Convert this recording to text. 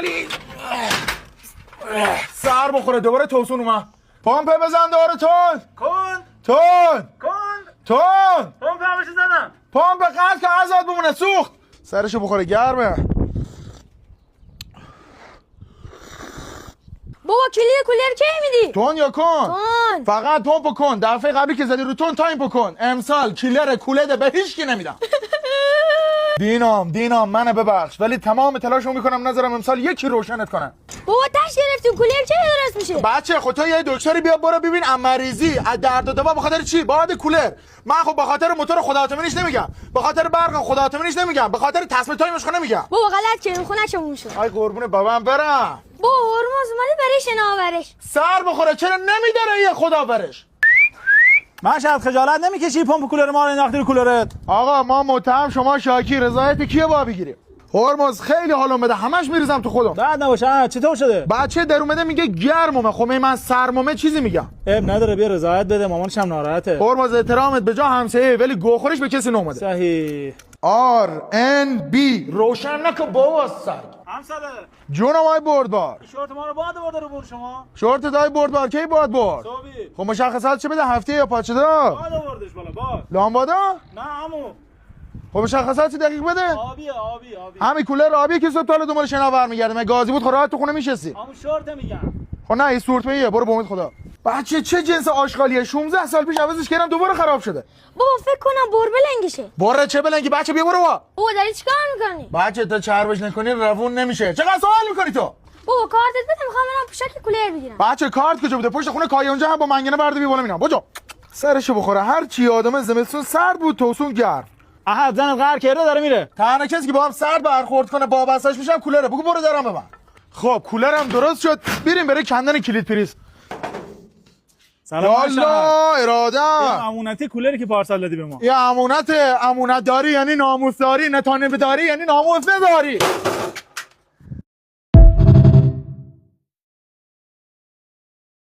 علی سر بخوره دوباره توسون اومد. پمپ بزن دوباره تون پمپ همش زدم. پمپ قطع که آزاد بمونه سوخت سرشو بخوره گرمه. بابا کولر کی میدی؟ تون یا کن؟ تون. فقط پمپ کن. دفعه قبلی که زدی رو تون تایم کن. امسال کولر به هیچ کی نمیدم. دینام منو ببخش ولی تمام تلاشمو میکنم نذارم امسال یکی روشنت کنم. بابا تاش گرفتیم کولر چه درست میشه؟ بچه خود تو یه دکتری بیا برو ببین مریضی از درد و دوا به خاطر چی؟ باد کولر. من خب به خاطر موتور خدا آتمنیش نمیگم. به خاطر برق خدا آتمنیش نمیگم. به خاطر تصمیم تایمش نمیگم. بابا غلط کردیم خونه‌شون شد. آی قربون بابام برم. بابا هرمز اومده برای شناورش. سر بخوره چرا نمیداره یه خدا برش. مشهد خجالت نمیکشی پمپ کولر ما رو انداختی رو کولرت؟ آقا ما متهم شما شاکی رضایت کیه با بگیریم؟ هرمز خیلی حالم بده همش میریزم تو خودم. بعد نباشه چطور شده؟ بچه در اومده میگه گرمه خب من سرمومه چیزی میگم. عیب نداره بیا رضایت بده مامانش هم ناراحته. هرمز احترامت به جا همسایه ولی گوخورش به کسی نومده. صحیح. RNB روشن نکن بابا سگ. همساده جونم آی بردبار. شورت ما رو برده رو بور شما. شورت دای بردبار کی باد برد؟ صبحی. خب مشخصات چه بده هفته یا پاچه دا؟ باد آوردش بالا باد. لامبادا؟ نه عمو. خب مشخصات دقیق بده. آبی. همین کولر آبیه که صبح تا دنبال شناور میگرده. مگه گازی بود راحت تو خونه میشستی؟ عمو شورت میگم. خب نه این سورت میه برو با امید خدا. بچه چه جنس آشغالیه 16 سال پیش عوضش کردم دوباره خراب شده. بابا فکر کنم بور بلنگشه. بره چه بلنگی بچه بیا برو با. بابا داری چیکار میکنی؟ بچه تا چربش نکنی روون نمیشه. چقدر سوال میکنی تو؟ بابا کارتت بده میخوام برم پوشک کولر بگیرم. بچه کارت کجا بوده؟ پشت خونه کایونجا هم با منگنه برده بی بالا مینا. بجا. سرشو بخوره هر چی آدم زمستون سرد بود توسون گرم. احد زن قهر کرده داره میره. تنها کسی که با هم سرد برخورد کنه بابستش میشم کولره. بگو برو درام ببن. خب کولرم درست شد. بریم برای کندن کلید پریز. سلام یالا اراده. امونتی کولری که پارسال دادی به ما. یه امونت داری یعنی ناموس داری نتانه داری یعنی ناموس نداری.